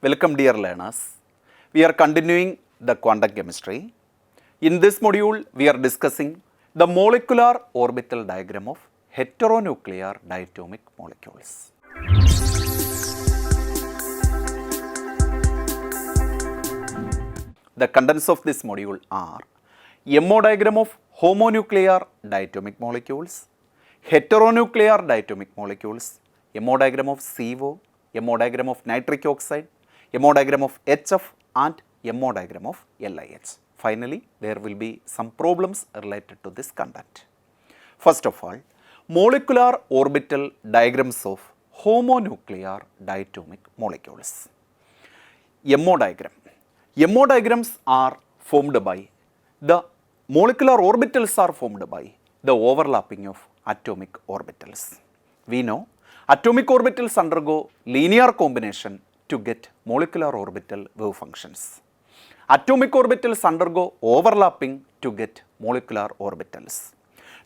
Welcome dear learners. We are continuing the quantum chemistry. In this module, we are discussing the molecular orbital diagram of heteronuclear diatomic molecules. The contents of this module are MO diagram of homonuclear diatomic molecules, heteronuclear diatomic molecules, MO diagram of CO, MO diagram of nitric oxide, MO diagram of HF and MO diagram of LiH. Finally, there will be some problems related to this content. First of all, molecular orbital diagrams of homonuclear diatomic molecules. MO diagram. MO diagrams are formed by the molecular orbitals are formed by the overlapping of atomic orbitals. We know atomic orbitals undergo linear combination to get molecular orbital wave functions. Atomic orbitals undergo overlapping to get molecular orbitals.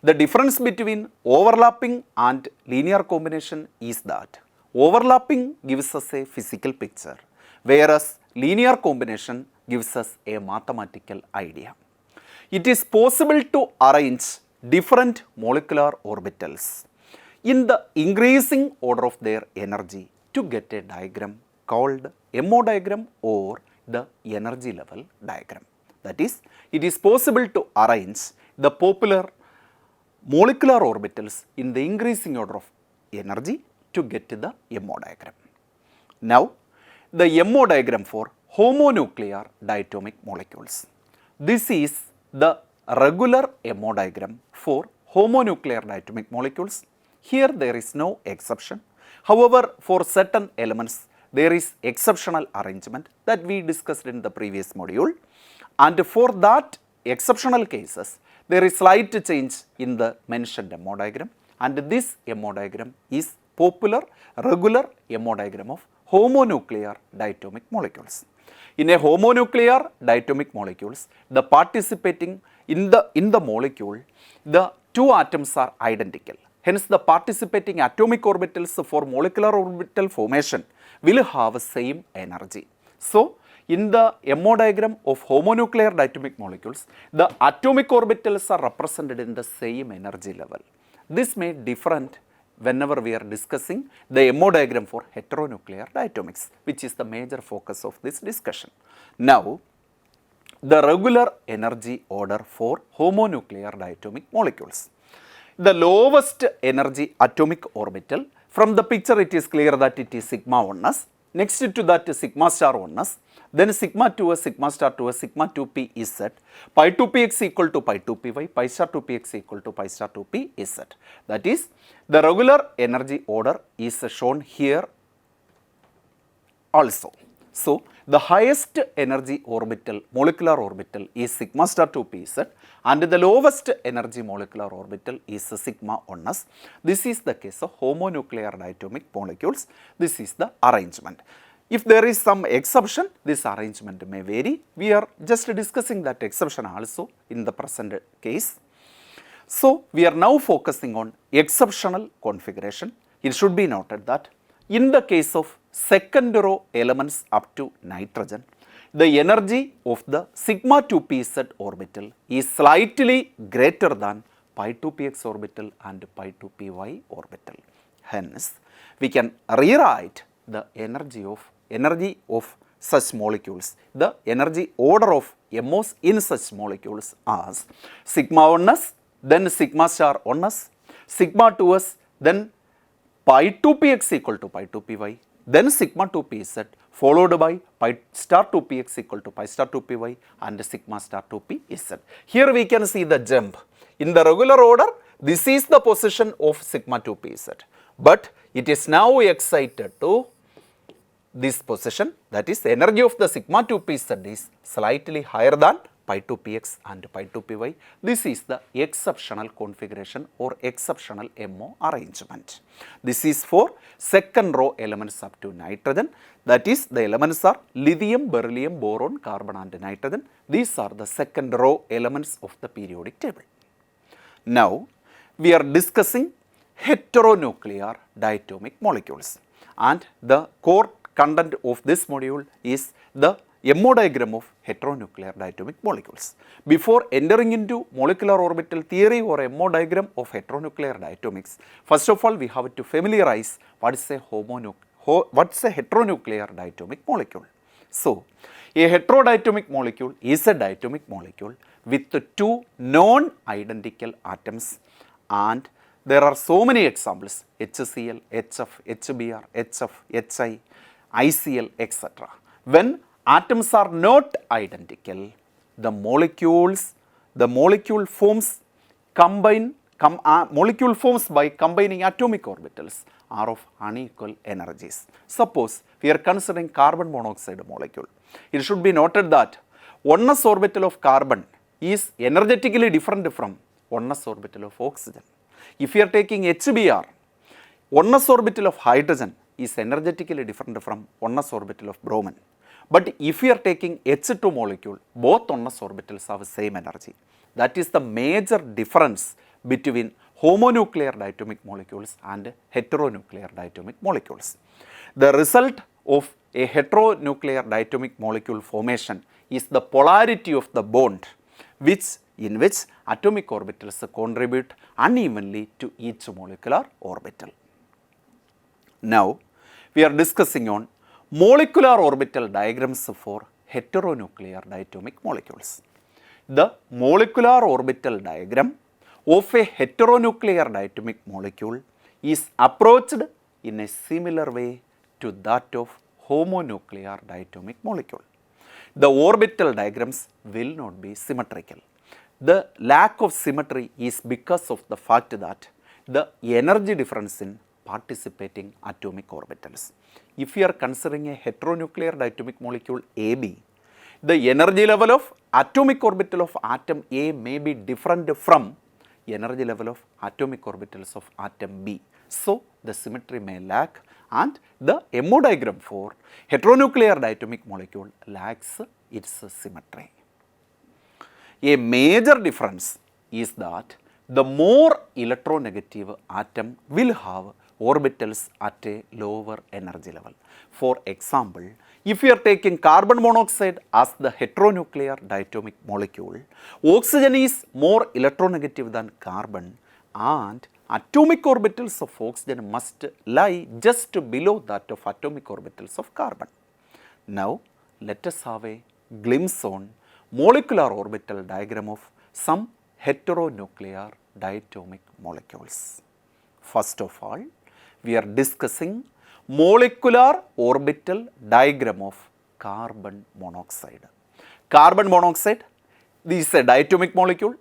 The difference between overlapping and linear combination is that overlapping gives us a physical picture, whereas linear combination gives us a mathematical idea. It is possible to arrange different molecular orbitals in the increasing order of their energy to get a diagram called MO diagram or the energy level diagram. That is, it is possible to arrange the popular molecular orbitals in the increasing order of energy to get to the MO diagram. Now, the MO diagram for homonuclear diatomic molecules. This is the regular MO diagram for homonuclear diatomic molecules. Here there is no exception. However, for certain elements, there is exceptional arrangement that we discussed in the previous module. And for that exceptional cases, there is slight change in the mentioned MO diagram. And this MO diagram is popular regular MO diagram of homonuclear diatomic molecules. In a homonuclear diatomic molecules, the participating in the molecule, the two atoms are identical. Hence, the participating atomic orbitals for molecular orbital formation will have same energy. So, in the MO diagram of homonuclear diatomic molecules, the atomic orbitals are represented in the same energy level. This may different whenever we are discussing the MO diagram for heteronuclear diatomics, which is the major focus of this discussion. Now, the regular energy order for homonuclear diatomic molecules. The lowest energy atomic orbital, from the picture it is clear that it is sigma 1s, next to that is sigma star 1s, then sigma 2s, sigma star 2s, sigma 2p is set, pi 2px equal to pi 2py, pi star 2px equal to pi star 2p is set. That is, the regular energy order is shown here also. So, the highest energy orbital, molecular orbital is sigma star 2p set, and the lowest energy molecular orbital is sigma 1s. This is the case of homonuclear diatomic molecules. This is the arrangement. If there is some exception, this arrangement may vary. We are just discussing that exception also in the present case. So, we are now focusing on exceptional configuration. It should be noted that in the case of second row elements up to nitrogen, the energy of the sigma 2pz orbital is slightly greater than pi 2px orbital and pi 2py orbital. Hence, we can rewrite the energy of such molecules, the energy order of MOs in such molecules as sigma 1s, then sigma star 1s, sigma 2s, then pi 2px equal to pi 2py, then sigma 2pz followed by pi star 2px equal to pi star 2py and sigma star 2pz. Here we can see the jump. In the regular order, this is the position of sigma 2pz, but it is now excited to this position, that is energy of the sigma 2pz is slightly higher than pi 2px and pi 2py. This is the exceptional configuration or exceptional MO arrangement. This is for second row elements up to nitrogen, that is the elements are lithium, beryllium, boron, carbon and nitrogen. These are the second row elements of the periodic table. Now, we are discussing heteronuclear diatomic molecules, and the core content of this module is the MO diagram of heteronuclear diatomic molecules. Before entering into molecular orbital theory or MO diagram of heteronuclear diatomics, first of all we have to familiarize what is a heteronuclear diatomic molecule. So, a heterodiatomic molecule is a diatomic molecule with two non-identical atoms, and there are so many examples: HCl, HF, HBr, HF, HI, ICl, etc. When atoms are not identical, the molecule forms by combining atomic orbitals are of unequal energies. Suppose we are considering carbon monoxide molecule. It should be noted that oneness orbital of carbon is energetically different from oneness orbital of oxygen. If we are taking HBr, oneness orbital of hydrogen is energetically different from oneness orbital of bromine. But if we are taking H2 molecule, both oneness orbitals have the same energy. That is the major difference between homonuclear diatomic molecules and heteronuclear diatomic molecules. The result of a heteronuclear diatomic molecule formation is the polarity of the bond, in which atomic orbitals contribute unevenly to each molecular orbital. Now, we are discussing on molecular orbital diagrams for heteronuclear diatomic molecules. The molecular orbital diagram of a heteronuclear diatomic molecule is approached in a similar way to that of homonuclear diatomic molecule. The orbital diagrams will not be symmetrical. The lack of symmetry is because of the fact that the energy difference in participating atomic orbitals. If we are considering a heteronuclear diatomic molecule AB, the energy level of atomic orbital of atom A may be different from energy level of atomic orbitals of atom B. So, the symmetry may lack, and the MO diagram for heteronuclear diatomic molecule lacks its symmetry. A major difference is that the more electronegative atom will have orbitals at a lower energy level. For example, if we are taking carbon monoxide as the heteronuclear diatomic molecule, oxygen is more electronegative than carbon, and atomic orbitals of oxygen must lie just below that of atomic orbitals of carbon. Now, let us have a glimpse on molecular orbital diagram of some heteronuclear diatomic molecules. First of all, we are discussing molecular orbital diagram of carbon monoxide. Carbon monoxide, this is a diatomic molecule.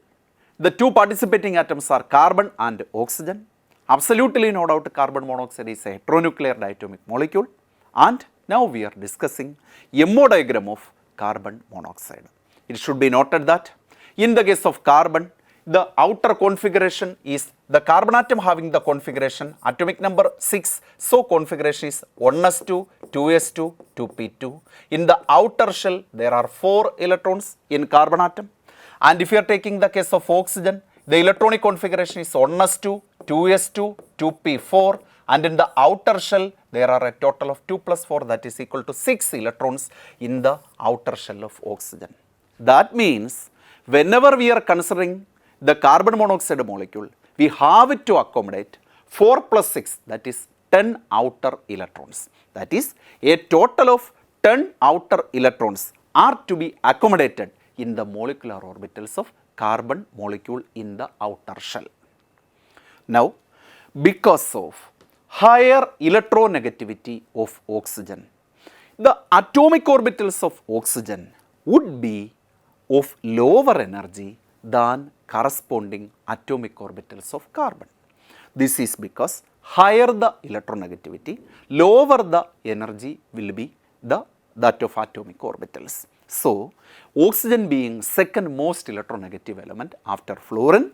The two participating atoms are carbon and oxygen. Absolutely no doubt carbon monoxide is a heteronuclear diatomic molecule. And now we are discussing MO diagram of carbon monoxide. It should be noted that in the case of carbon, the outer configuration is the carbon atom having the configuration atomic number 6. So, configuration is 1s2, 2s2, 2p2. In the outer shell, there are 4 electrons in carbon atom. And if you are taking the case of oxygen, the electronic configuration is 1s2, 2s2, 2p4. And in the outer shell, there are a total of 2 plus 4, that is equal to 6 electrons in the outer shell of oxygen. That means, whenever we are considering the carbon monoxide molecule, we have to accommodate 4 plus 6, that is 10 outer electrons. That is, a total of 10 outer electrons are to be accommodated in the molecular orbitals of carbon molecule in the outer shell. Now, because of higher electronegativity of oxygen, the atomic orbitals of oxygen would be of lower energy than corresponding atomic orbitals of carbon. This is because higher the electronegativity, lower the energy will be that of atomic orbitals. So, oxygen being second most electronegative element after fluorine,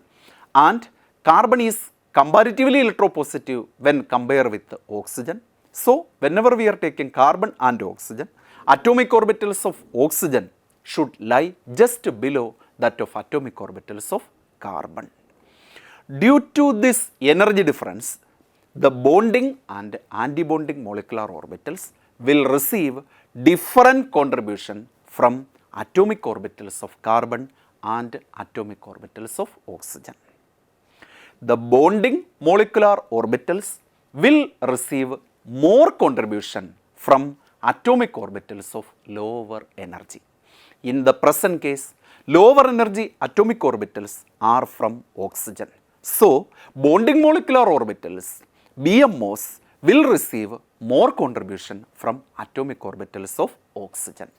and carbon is comparatively electropositive when compared with oxygen. So, whenever we are taking carbon and oxygen, atomic orbitals of oxygen should lie just below that of atomic orbitals of carbon. Due to this energy difference, the bonding and antibonding molecular orbitals will receive different contribution from atomic orbitals of carbon and atomic orbitals of oxygen. The bonding molecular orbitals will receive more contribution from atomic orbitals of lower energy. In the present case, lower energy atomic orbitals are from oxygen. So, bonding molecular orbitals, BMOs, will receive more contribution from atomic orbitals of oxygen.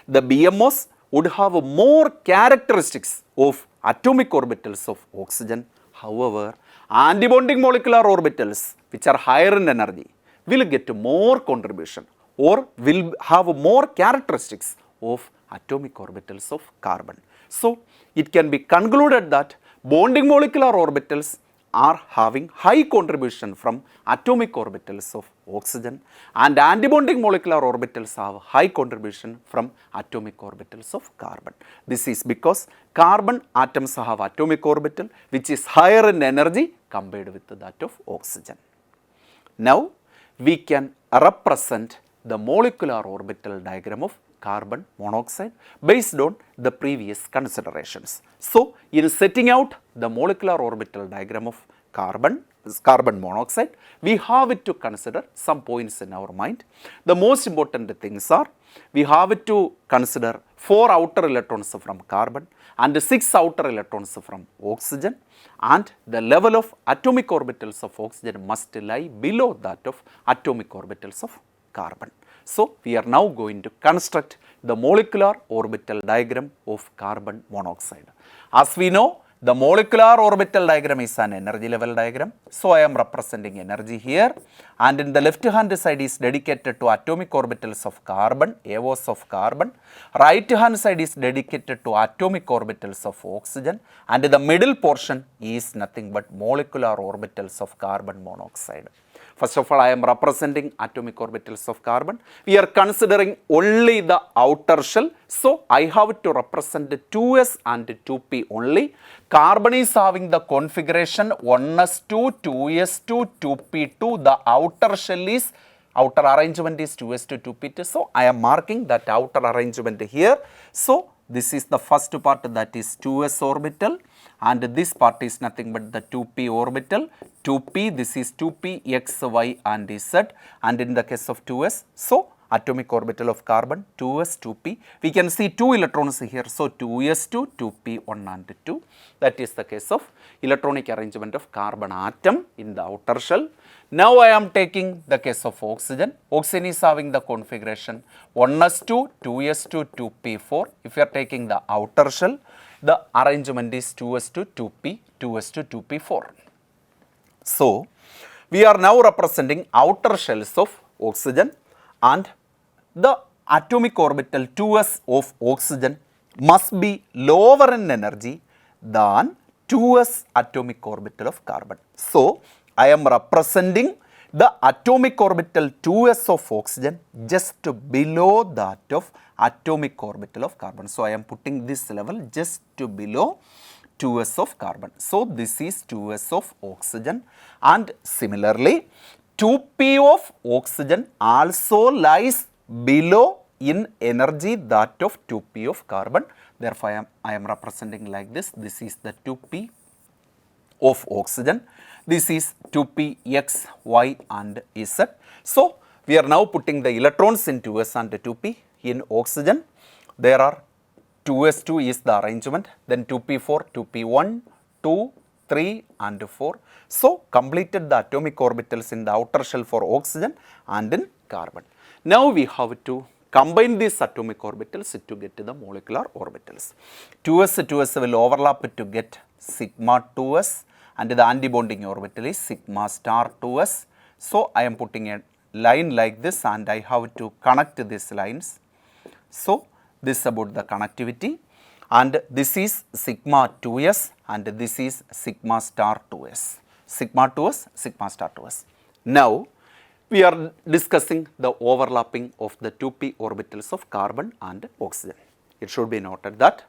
The BMOs would have more characteristics of atomic orbitals of oxygen. However, antibonding molecular orbitals, which are higher in energy, will get more contribution or will have more characteristics of atomic orbitals of carbon. So, it can be concluded that bonding molecular orbitals are having high contribution from atomic orbitals of oxygen, and antibonding molecular orbitals have high contribution from atomic orbitals of carbon. This is because carbon atoms have atomic orbital which is higher in energy compared with that of oxygen. Now, we can represent the molecular orbital diagram of carbon monoxide based on the previous considerations. So, in setting out the molecular orbital diagram of carbon monoxide, we have to consider some points in our mind. The most important things are, we have to consider 4 outer electrons from carbon and 6 outer electrons from oxygen, and the level of atomic orbitals of oxygen must lie below that of atomic orbitals of carbon. So, we are now going to construct the molecular orbital diagram of carbon monoxide. As we know, the molecular orbital diagram is an energy level diagram. So, I am representing energy here, and in the left hand side is dedicated to atomic orbitals of carbon, AOs of carbon. Right hand side is dedicated to atomic orbitals of oxygen, and the middle portion is nothing but molecular orbitals of carbon monoxide. First of all, I am representing atomic orbitals of carbon. We are considering only the outer shell. So, I have to represent 2s and 2p only. Carbon is having the configuration 1s2, 2s2, 2p2. The outer shell is, outer arrangement is 2s2, 2p2. So, I am marking that outer arrangement here. So, this is the first part, that is 2s orbital, and this part is nothing but the 2p orbital. 2p, this is 2p, x, y and z, and in the case of 2s, so atomic orbital of carbon 2s, 2p. We can see 2 electrons here, so 2s2, 2p, 1 and 2. That is the case of electronic arrangement of carbon atom in the outer shell. Now, I am taking the case of oxygen. Oxygen is having the configuration 1s2, 2s2, 2p4. If you are taking the outer shell, the arrangement is 2s2, 2p, 2s2, 2p4. So, we are now representing outer shells of oxygen, and the atomic orbital 2s of oxygen must be lower in energy than 2s atomic orbital of carbon. So, I am representing the atomic orbital 2s of oxygen just below that of atomic orbital of carbon. So, I am putting this level just below 2s of carbon. So, this is 2s of oxygen, and similarly 2p of oxygen also lies below in energy that of 2p of carbon. Therefore, I am representing like this. This is the 2p of oxygen. This is 2p x, y and z. So, we are now putting the electrons in 2s and 2p. In oxygen, there are 2s2 is the arrangement, then 2p4, 2p1, 2, 3 and 4. So, completed the atomic orbitals in the outer shell for oxygen and in carbon. Now, we have to combine these atomic orbitals to get to the molecular orbitals. 2s, 2s will overlap to get sigma 2s, and the antibonding orbital is sigma star 2s. So, I am putting a line like this, and I have to connect these lines. So, this is about the connectivity, and this is sigma 2s and this is sigma star 2s. Sigma 2s, sigma star 2s. Now, we are discussing the overlapping of the 2p orbitals of carbon and oxygen. It should be noted that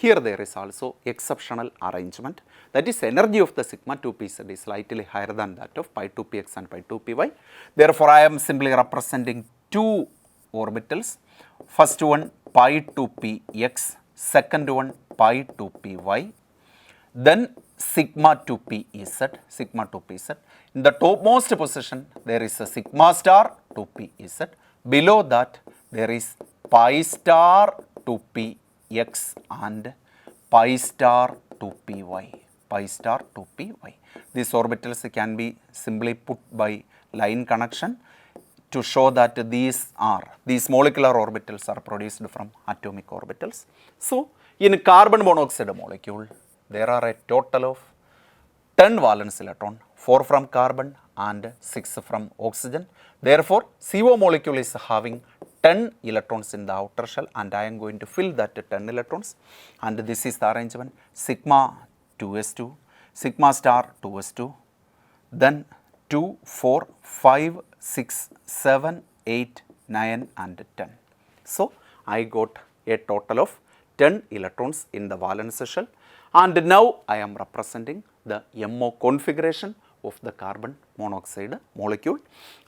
Here there is also exceptional arrangement, that is energy of the sigma 2pz is slightly higher than that of pi 2px and pi 2py. Therefore, I am simply representing two orbitals, first one pi 2px, second one pi 2py, then sigma 2pz, sigma 2pz. In the topmost position there is a sigma star 2pz, below that there is pi star 2px and pi star 2py, pi star 2py. These orbitals can be simply put by line connection to show that these molecular orbitals are produced from atomic orbitals. So, in carbon monoxide molecule, there are a total of 10 valence electron, 4 from carbon and 6 from oxygen. Therefore, CO molecule is having 10 electrons in the outer shell, and I am going to fill that 10 electrons, and this is the arrangement: sigma 2s2, sigma star 2s2, then 2, 4, 5, 6, 7, 8, 9 and 10. So, I got a total of 10 electrons in the valence shell, and now I am representing the MO configuration of the carbon monoxide molecule,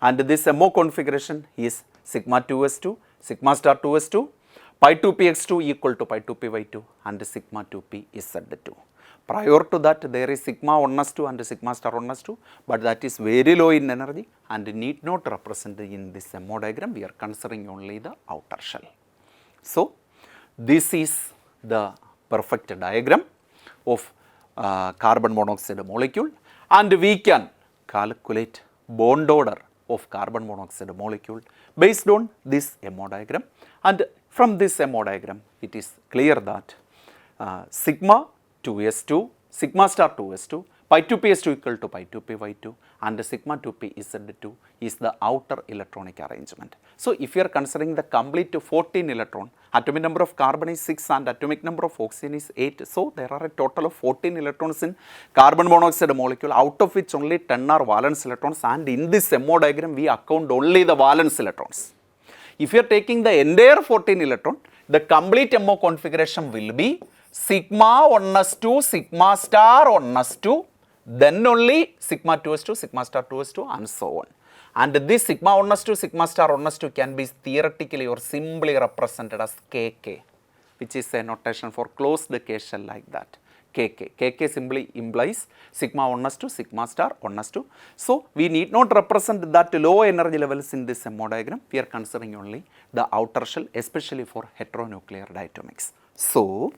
and this MO configuration is sigma 2s2, sigma star 2s2, pi 2px2 equal to pi 2py2 and sigma 2pz2. Prior to that there is sigma 1s2 and sigma star 1s2, but that is very low in energy and need not represent in this MO diagram. We are considering only the outer shell. So, this is the perfect diagram of carbon monoxide molecule, and we can calculate bond order of carbon monoxide molecule based on this MO diagram, and from this MO diagram it is clear that sigma 2s2, sigma star 2s2, pi 2ps2 equal to pi 2py2 and sigma 2pz2 is the outer electronic arrangement. So, if you are considering the complete 14 electron, atomic number of carbon is 6 and atomic number of oxygen is 8. So, there are a total of 14 electrons in carbon monoxide molecule, out of which only 10 are valence electrons, and in this MO diagram we account only the valence electrons. If you are taking the entire 14 electron, the complete MO configuration will be sigma 1s2, sigma star 1s2, then only sigma 2s2, sigma star 2s2 and so on. And this sigma 1s2, sigma star 1s2 can be theoretically or simply represented as kk, which is a notation for closed K shell like that. Kk simply implies sigma 1s2, sigma star 1s2. So, we need not represent that low energy levels in this MO diagram. We are considering only the outer shell, especially for heteronuclear diatomics. So,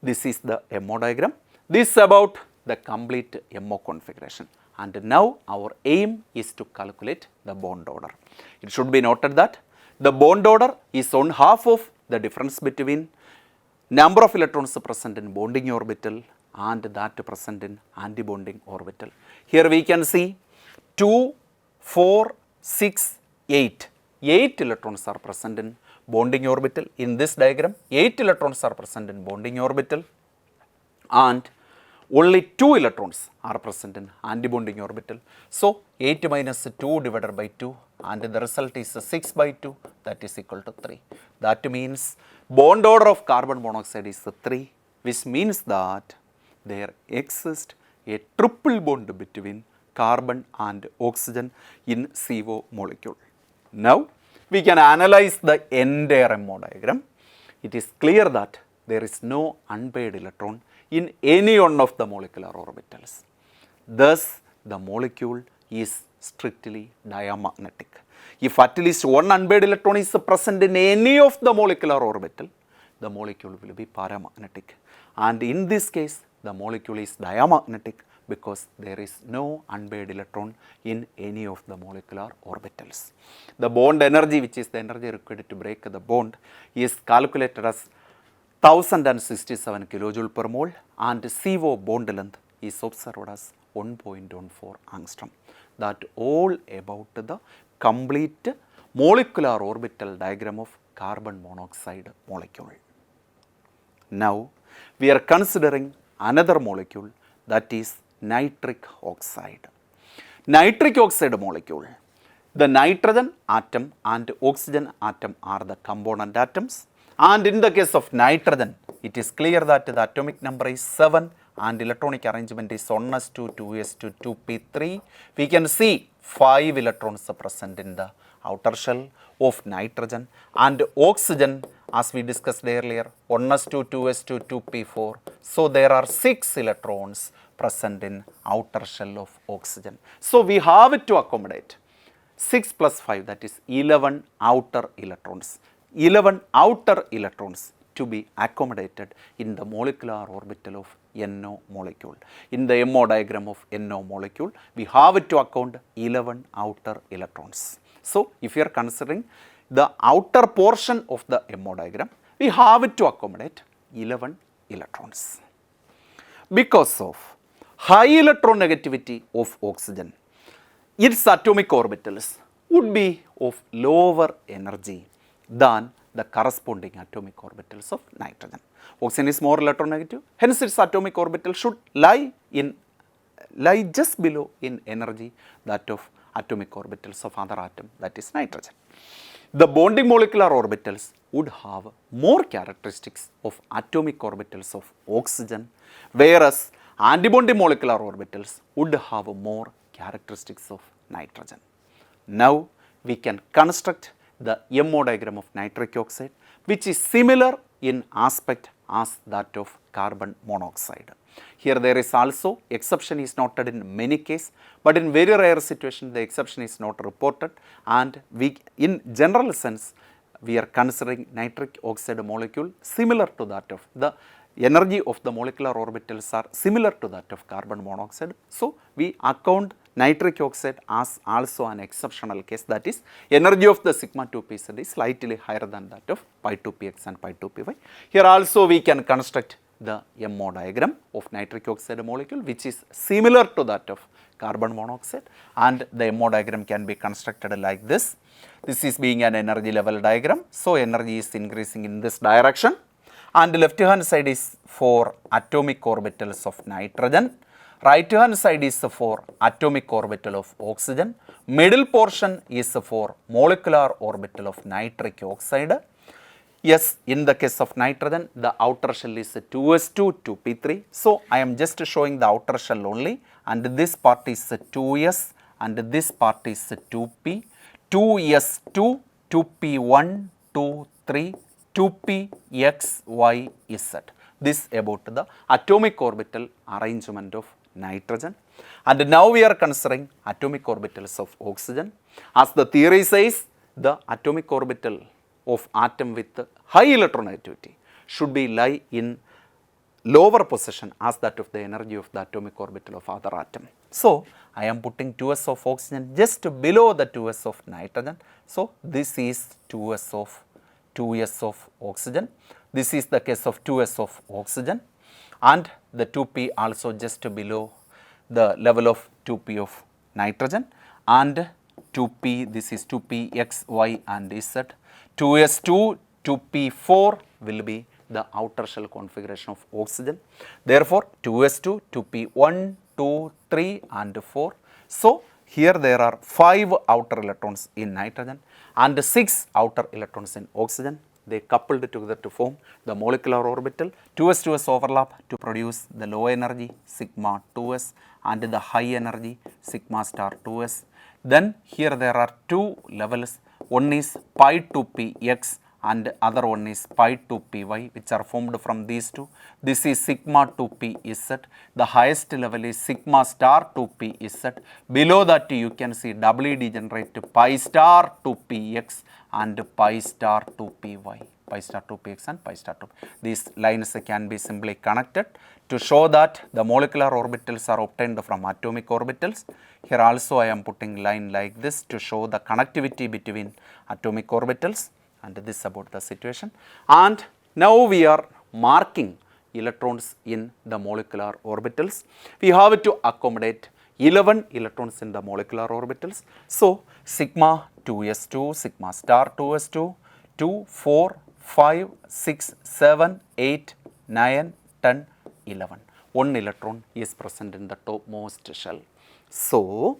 this is the MO diagram. This is about the complete MO configuration, and now our aim is to calculate the bond order. It should be noted that the bond order is one half of the difference between number of electrons present in bonding orbital and that present in antibonding orbital. Here we can see 2, 4, 6, 8. 8 electrons are present in bonding orbital. In this diagram, 8 electrons are present in bonding orbital and only 2 electrons are present in antibonding orbital. So, 8 minus 2 divided by 2 and the result is 6 by 2, that is equal to 3. That means bond order of carbon monoxide is 3, which means that there exists a triple bond between carbon and oxygen in CO molecule. Now, we can analyze the entire MO diagram. It is clear that there is no unpaired electron in any one of the molecular orbitals. Thus, the molecule is strictly diamagnetic. If at least one unpaired electron is present in any of the molecular orbital, the molecule will be paramagnetic. And in this case, the molecule is diamagnetic because there is no unpaired electron in any of the molecular orbitals. The bond energy, which is the energy required to break the bond, is calculated as 1067 kilojoule per mole, and CO bond length is observed as 1.14 angstrom. That all about the complete molecular orbital diagram of carbon monoxide molecule. Now, we are considering another molecule, that is nitric oxide. Nitric oxide molecule, the nitrogen atom and oxygen atom are the component atoms, and in the case of nitrogen, it is clear that the atomic number is 7 and electronic arrangement is 1s2, 2s2, 2p3. We can see 5 electrons are present in the outer shell of nitrogen, and oxygen, as we discussed earlier, 1s2, 2s2, 2p4. So there are 6 electrons present in outer shell of oxygen. So we have to accommodate 6 plus 5, that is 11 outer electrons. 11 outer electrons to be accommodated in the molecular orbital of NO molecule. In the MO diagram of NO molecule, we have to account 11 outer electrons. So if you are considering the outer portion of the MO diagram, we have to accommodate 11 electrons. Because of high electronegativity of oxygen, its atomic orbitals would be of lower energy than the corresponding atomic orbitals of nitrogen. Oxygen is more electronegative, hence its atomic orbital should lie just below in energy that of atomic orbitals of other atom, that is nitrogen. The bonding molecular orbitals would have more characteristics of atomic orbitals of oxygen, whereas antibonding molecular orbitals would have more characteristics of nitrogen. Now we can construct the MO diagram of nitric oxide, which is similar in aspect as that of carbon monoxide. Here there is also exception is noted in many cases, but in very rare situation the exception is not reported, and we in general sense we are considering nitric oxide molecule similar to that of the energy of the molecular orbitals are similar to that of carbon monoxide. So we account nitric oxide as also an exceptional case, that is energy of the sigma 2pz is slightly higher than that of pi 2px and pi 2py. Here also we can construct the MO diagram of nitric oxide molecule, which is similar to that of carbon monoxide, and the MO diagram can be constructed like this. This is being an energy level diagram, so energy is increasing in this direction, and left hand side is for atomic orbitals of nitrogen, right hand side is for atomic orbital of oxygen, middle portion is for molecular orbital of nitric oxide. Yes, in the case of nitrogen, the outer shell is 2s2, 2p3. So I am just showing the outer shell only, and this part is 2s and this part is 2p, 2s2, 2p1, 2, 3, 2p, x, y, z. This about the atomic orbital arrangement of nitrogen. And now we are considering atomic orbitals of oxygen. As the theory says, the atomic orbital of atom with high electronegativity should be lie in lower position as that of the energy of the atomic orbital of other atom. So I am putting 2s of oxygen just below the 2s of nitrogen. So this is 2s of oxygen. This is the case of 2s of oxygen, and the 2p also just below the level of 2p of nitrogen, and 2p, this is 2p, x, y and z. 2s2, 2p4 will be the outer shell configuration of oxygen. Therefore, 2s2, 2p1, 2, 3 and 4. So here there are 5 outer electrons in nitrogen and 6 outer electrons in oxygen. They coupled together to form the molecular orbital. 2s overlap to produce the low energy sigma 2s and the high energy sigma star 2s. Then here there are 2 levels. One is pi 2px and other one is pi 2py, which are formed from these two. This is sigma 2pz. The highest level is sigma star 2pz. Below that you can see doubly degenerate pi star 2px and pi star 2py, pi star 2px and pi star 2. These lines can be simply connected to show that the molecular orbitals are obtained from atomic orbitals. Here also I am putting line like this to show the connectivity between atomic orbitals, and this about the situation. And now we are marking electrons in the molecular orbitals. We have to accommodate 11 electrons in the molecular orbitals. So sigma 2s2, sigma star 2s2, 2, 4, 5, 6, 7, 8, 9, 10, 11. One electron is present in the topmost shell. So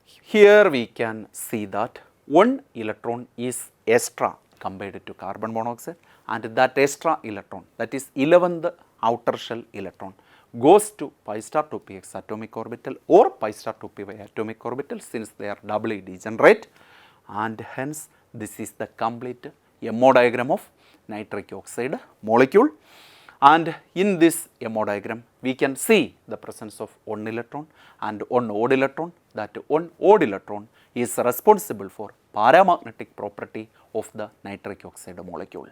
here we can see that one electron is extra compared to carbon monoxide, and that extra electron, that is 11th outer shell electron, goes to pi star 2px atomic orbital or pi star 2py atomic orbital, since they are doubly degenerate, and hence this is the complete MO diagram of nitric oxide molecule. And in this MO diagram, we can see the presence of one electron and one odd electron. That one odd electron is responsible for paramagnetic property of the nitric oxide molecule.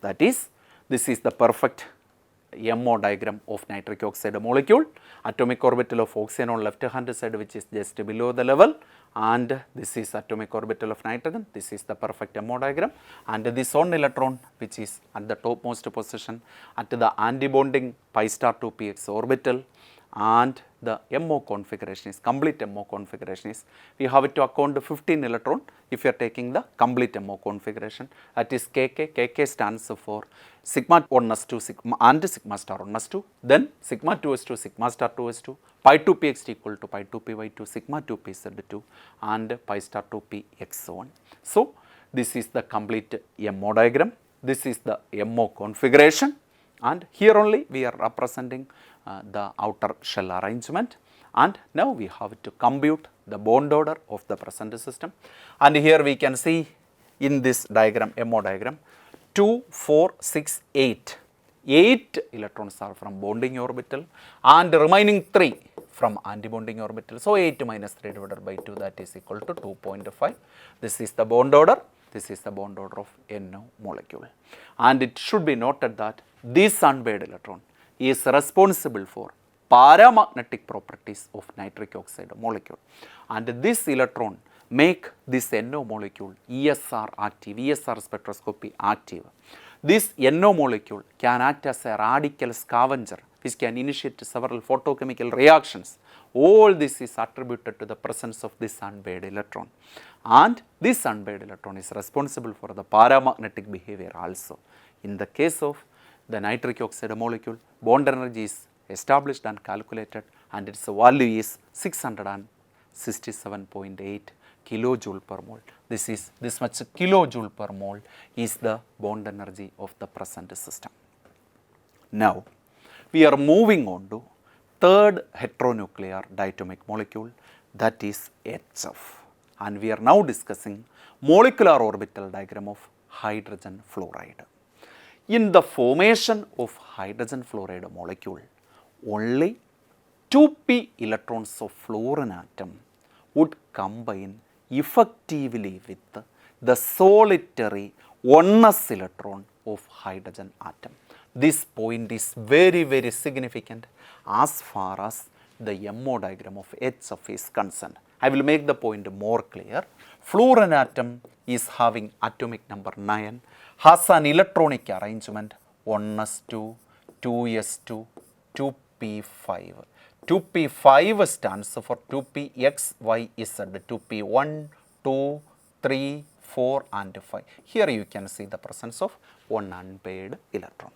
That is, this is the perfect MO diagram of nitric oxide molecule. Atomic orbital of oxygen on left hand side, which is just below the level, and this is atomic orbital of nitrogen. This is the perfect MO diagram, and this one electron which is at the topmost position at the antibonding pi star 2px orbital, and the MO configuration is complete MO configuration is, we have to account 15 electron if you are taking the complete MO configuration, that is KK. KK stands for sigma 1s2 sigma and sigma star 1s2, then sigma 2s2 sigma star 2s2, pi 2px equal to pi 2py2 sigma 2pz2 and pi star 2px1. So this is the complete MO diagram, this is the MO configuration, and here only we are representing the outer shell arrangement. And now we have to compute the bond order of the present system, and here we can see in this diagram, MO diagram, 2, 4, 6, 8. 8 electrons are from bonding orbital and remaining 3 from antibonding orbital. So 8 minus 3 divided by 2, that is equal to 2.5. This is the bond order. This is the bond order of NO molecule. And it should be noted that this unpaired electron is responsible for paramagnetic properties of nitric oxide molecule. And this electron make this NO molecule ESR active, ESR spectroscopy active. This NO molecule can act as a radical scavenger which can initiate several photochemical reactions. All this is attributed to the presence of this unpaired electron. And this unpaired electron is responsible for the paramagnetic behavior also. In the case of the nitric oxide molecule, bond energy is established and calculated, and its value is 667.8 kilojoule per mole. This much kilojoule per mole is the bond energy of the present system. Now, we are moving on to third heteronuclear diatomic molecule, that is HF. And we are now discussing molecular orbital diagram of hydrogen fluoride. In the formation of hydrogen fluoride molecule, only 2p electrons of fluorine atom would combine effectively with the solitary 1s electron of hydrogen atom. This point is very, very significant as far as the MO diagram of HF is concerned. I will make the point more clear. Fluorine atom is having atomic number 9, has an electronic arrangement 1s2, 2s2, 2p5. 2p5 stands for 2pxyz, 2p1, 2, 3, 4 and 5. Here you can see the presence of one unpaired electron.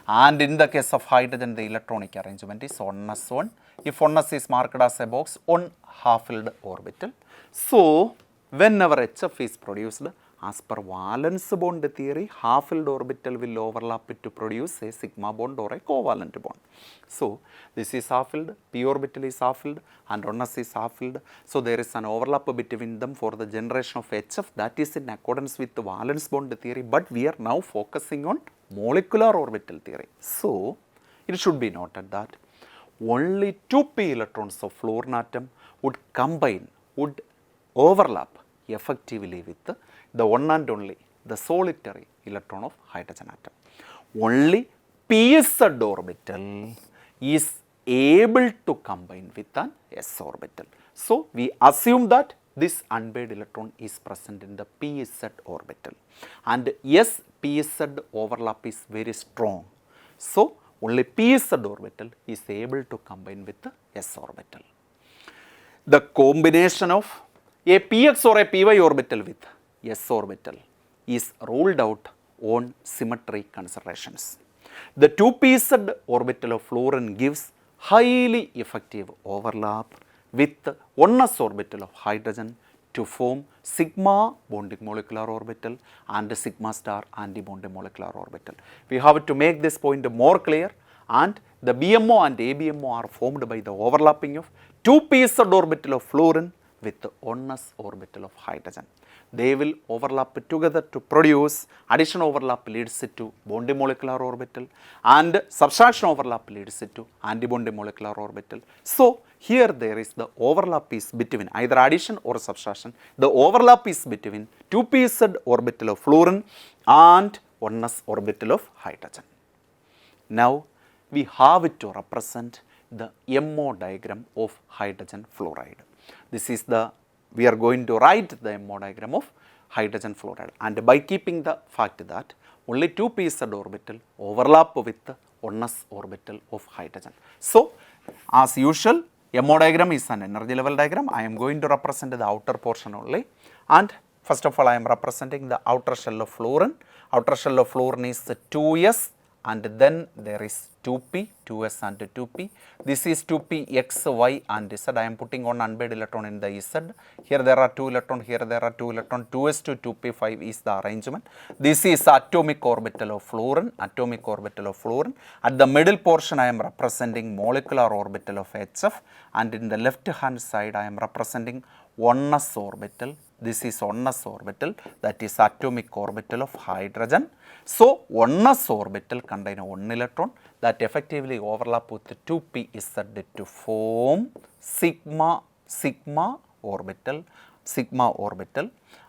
And in the case of hydrogen, the electronic arrangement is 1s1. If 1s is marked as a box, one half-filled orbital. So, whenever HF is produced, as per valence bond theory, half-filled orbital will overlap to produce a sigma bond or a covalent bond. So, this is half-filled, p orbital is half-filled and 1s is half-filled. So, there is an overlap between them for the generation of HF, that is in accordance with the valence bond theory, but we are now focusing on molecular orbital theory. So, it should be noted that only 2p electrons of fluorine atom would combine, would overlap effectively with the one and only, the solitary electron of hydrogen atom. Only pz orbital is able to combine with an s orbital. So, we assume that this unpaired electron is present in the pz orbital, and yes, pz overlap is very strong. So, only pz orbital is able to combine with the s orbital. The combination of a px or a py orbital with s orbital is ruled out on symmetry considerations. The 2pz orbital of fluorine gives highly effective overlap with 1s orbital of hydrogen to form sigma bonding molecular orbital and sigma star anti-bonding molecular orbital. We have to make this point more clear, and the BMO and ABMO are formed by the overlapping of 2p-z orbital of fluorine with the 1s orbital of hydrogen. They will overlap together to produce, addition overlap leads to bonding molecular orbital, and subtraction overlap leads to antibonding molecular orbital. So here there is the overlap is between either addition or subtraction. The overlap is between 2p-z orbital of fluorine and 1s orbital of hydrogen. Now we have to represent the MO diagram of hydrogen fluoride. This is the, we are going to write the MO diagram of hydrogen fluoride, and by keeping the fact that only 2p-z orbital overlap with the 1s orbital of hydrogen. So as usual, MO diagram is an energy level diagram. I am going to represent the outer portion only, and first of all I am representing the outer shell of fluorine. Outer shell of fluorine is 2s, and then there is 2p, 2s and 2p. This is 2p x, y and z. I am putting one unpaired electron in the z. Here there are 2 electrons, here there are 2 electrons. 2s to 2p, 5 is the arrangement. This is atomic orbital of fluorine, atomic orbital of fluorine. At the middle portion I am representing molecular orbital of HF, and in the left hand side I am representing 1s orbital. This is 1s orbital, that is atomic orbital of hydrogen. So 1s orbital contain 1 electron that effectively overlap with the 2p-z to form sigma orbital,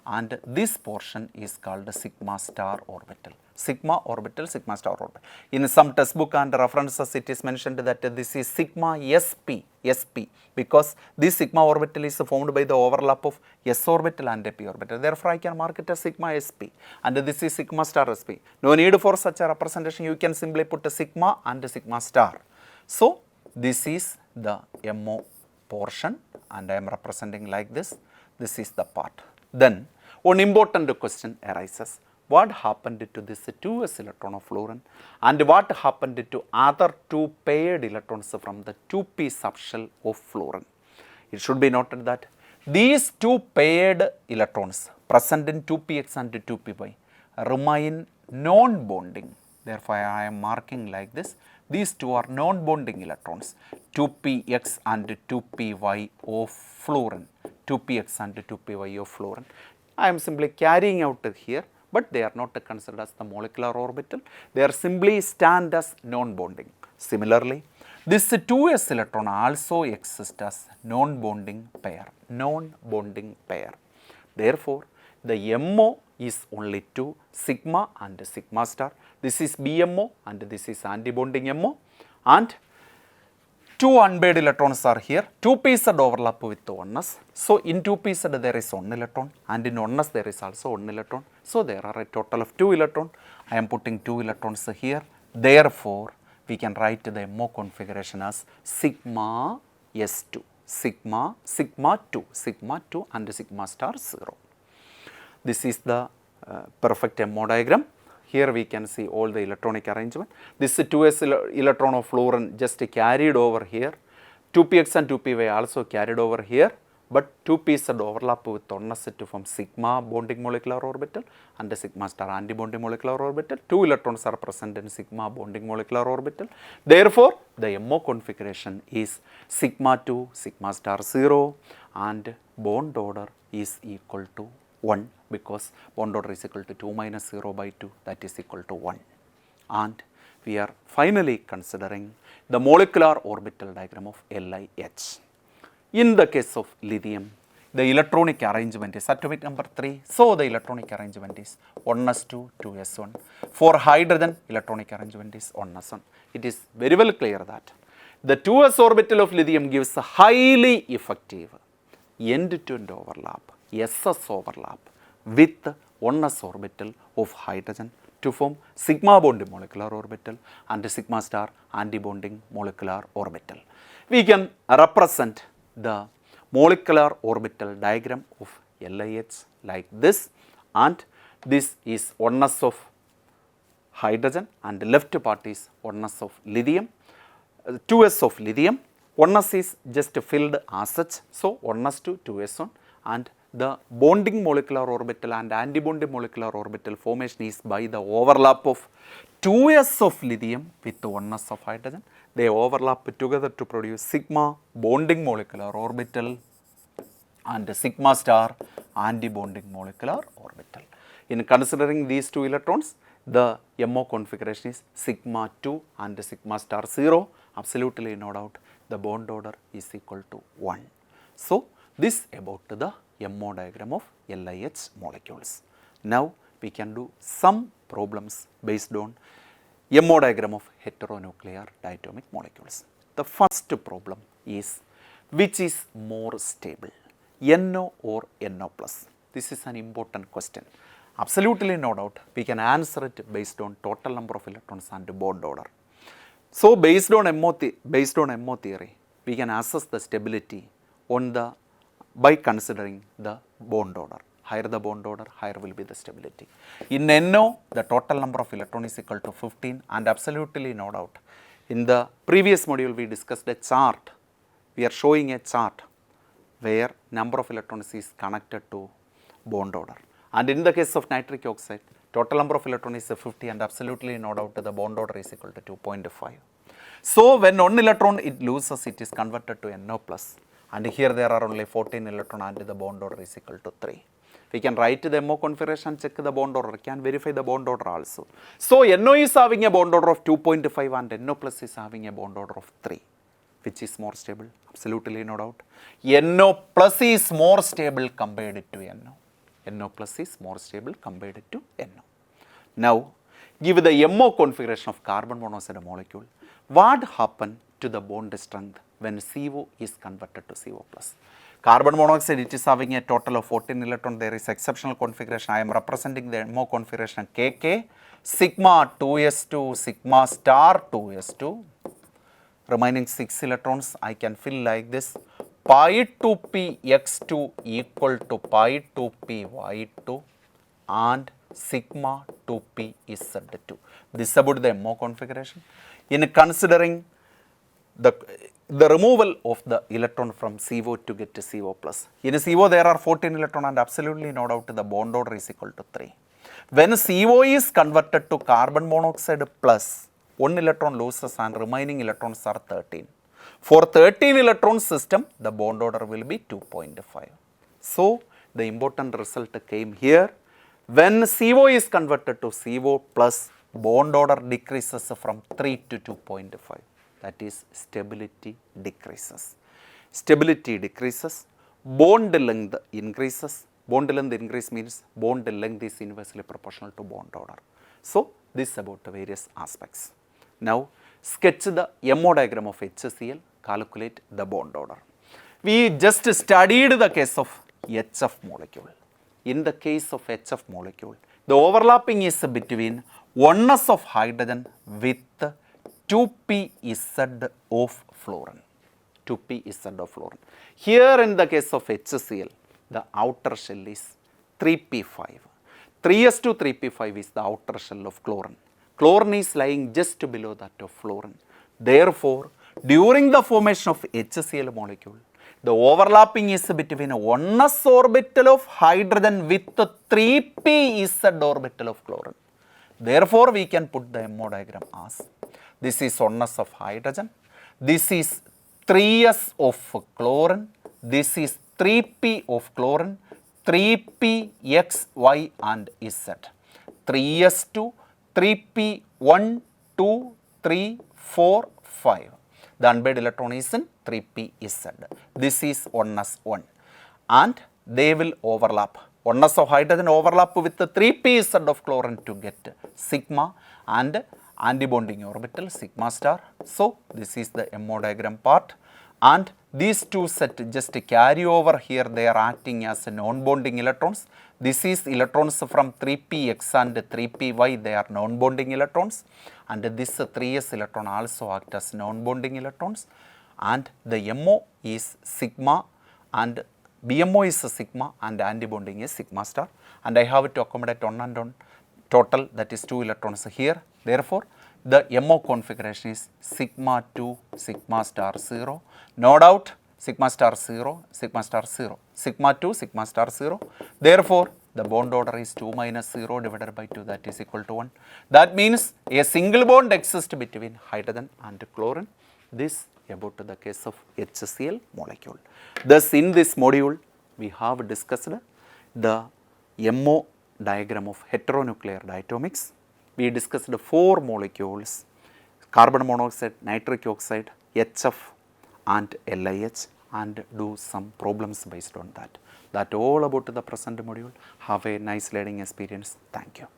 and this portion is called sigma star orbital. Sigma orbital, sigma star orbital. In some textbook and references it is mentioned that this is sigma sp, because this sigma orbital is formed by the overlap of s orbital and p orbital. Therefore I can mark it as sigma sp, and this is sigma star sp. No need for such a representation, you can simply put a sigma and a sigma star. So this is the MO portion, and I am representing like this. This is the part. Then one important question arises. What happened to this 2s electron of fluorine, and what happened to other 2 paired electrons from the 2p subshell of fluorine? It should be noted that these 2 paired electrons present in 2px and 2py remain non-bonding. Therefore I am marking like this. These 2 are non-bonding electrons, 2px and 2py of fluorine, 2px and 2py of fluorine. I am simply carrying out here, but they are not considered as the molecular orbital. They are simply stand as non-bonding. Similarly, this 2s electron also exists as non-bonding pair, Therefore, the MO is only 2, sigma and sigma star. This is BMO and this is anti-bonding MO, and 2 unpaired electrons are here. 2p-z overlap with 1s. So in 2p-z there is 1 electron, and in 1s there is also 1 electron. So there are a total of 2 electrons. I am putting 2 electrons here. Therefore we can write the MO configuration as sigma s2, sigma 2 and sigma star 0. This is the perfect MO diagram. Here we can see all the electronic arrangement. This 2s electron of fluorine just carried over here. 2px and 2py also carried over here, but 2p-z overlap with 1s to form sigma bonding molecular orbital and the sigma star anti-bonding molecular orbital. 2 electrons are present in sigma bonding molecular orbital. Therefore, the MO configuration is sigma 2, sigma star 0, and bond order is equal to 1, because bond order is equal to 2 minus 0 by 2, that is equal to 1. And we are finally considering the molecular orbital diagram of LiH. In the case of lithium, the electronic arrangement is atomic number 3, so the electronic arrangement is 1s2, 2s1. For hydrogen, electronic arrangement is 1s1. It is very well clear that the 2s orbital of lithium gives a highly effective end-to-end overlap, SS overlap with 1s orbital of hydrogen to form sigma bonding molecular orbital and sigma star anti-bonding molecular orbital. We can represent the molecular orbital diagram of LiH like this, and this is 1s of hydrogen and the left part is 1s of lithium, 2s of lithium. 1s is just filled as such, so 1s to 2s1, and the bonding molecular orbital and antibonding molecular orbital formation is by the overlap of 2s of lithium with 1s of hydrogen. They overlap together to produce sigma bonding molecular orbital and sigma star antibonding molecular orbital. In considering these two electrons, the MO configuration is sigma 2 and sigma star 0. Absolutely no doubt the bond order is equal to 1. So, this about the MO diagram of LIH molecules. Now, we can do some problems based on MO diagram of heteronuclear diatomic molecules. The first problem is, which is more stable, NO or NO plus? This is an important question. Absolutely no doubt we can answer it based on total number of electrons and bond order. So, based on MO theory, we can assess the stability on the by considering the bond order. Higher the bond order, higher will be the stability. In NO, the total number of electrons is equal to 15, and absolutely no doubt. In the previous module, we discussed a chart. We are showing a chart where number of electrons is connected to bond order. And in the case of nitric oxide, total number of electrons is 50, and absolutely no doubt the bond order is equal to 2.5. So, when one electron it loses, it is converted to NO plus. And here there are only 14 electrons and the bond order is equal to 3. We can write the MO configuration, check the bond order, can verify the bond order also. So, NO is having a bond order of 2.5 and NO plus is having a bond order of 3. Which is more stable? Absolutely no doubt. NO plus is more stable compared to NO. NO plus is more stable compared to NO. Now, give the MO configuration of carbon monoxide molecule. What happened to the bond strength when CO is converted to CO plus? Carbon monoxide, it is having a total of 14 electrons. There is exceptional configuration. I am representing the MO configuration KK, sigma 2s2, sigma star 2s2. Remaining 6 electrons, I can fill like this. Pi 2p x2 equal to pi 2p y2 and sigma 2p z2. This is about the MO configuration. In considering the removal of the electron from CO to get to CO plus. In CO there are 14 electrons and absolutely no doubt the bond order is equal to 3. When CO is converted to carbon monoxide plus, 1 electron loses and remaining electrons are 13. For 13 electron system, the bond order will be 2.5. So, the important result came here. When CO is converted to CO plus, bond order decreases from 3 to 2.5. That is, stability decreases. Stability decreases, bond length increases. Bond length increase means bond length is inversely proportional to bond order. So, this is about the various aspects. Now, sketch the MO diagram of HCl, calculate the bond order. We just studied the case of HF molecule. In the case of HF molecule, the overlapping is between 1s of hydrogen with 2pz of fluorine. 2pz of fluorine. Here in the case of HCl, the outer shell is 3p5. 3s to 3p5 is the outer shell of chlorine. Chlorine is lying just below that of fluorine. Therefore, during the formation of HCl molecule, the overlapping is between 1s orbital of hydrogen with 3pz orbital of chlorine. Therefore, we can put the MO diagram as, this is 1s of hydrogen, this is 3s of chlorine, this is 3p of chlorine, 3p x, y and z. 3s2, 3p, 1, 2, 3, 4, 5. The unpaired electron is in 3pz. This is 1s1 and they will overlap. 1s of hydrogen overlap with the 3pz of chlorine to get sigma and antibonding orbital sigma star. So, this is the MO diagram part, and these two set just carry over here, they are acting as non-bonding electrons. This is electrons from 3px and 3py, they are non-bonding electrons, and this 3s electron also act as non-bonding electrons, and the MO is sigma and BMO is sigma and antibonding is sigma star, and I have to accommodate 1 and 1 total, that is 2 electrons here. Therefore, the MO configuration is sigma 2 sigma star 0. No doubt sigma star 0, sigma star 0, sigma 2, sigma star 0. Therefore, the bond order is 2 minus 0 divided by 2, that is equal to 1. That means a single bond exists between hydrogen and chlorine. This about the case of HCl molecule. Thus, in this module, we have discussed the MO diagram of heteronuclear diatomics. We discussed 4 molecules: carbon monoxide, nitric oxide, HF and LiH, and do some problems based on that. That all about the present module. Have a nice learning experience. Thank you.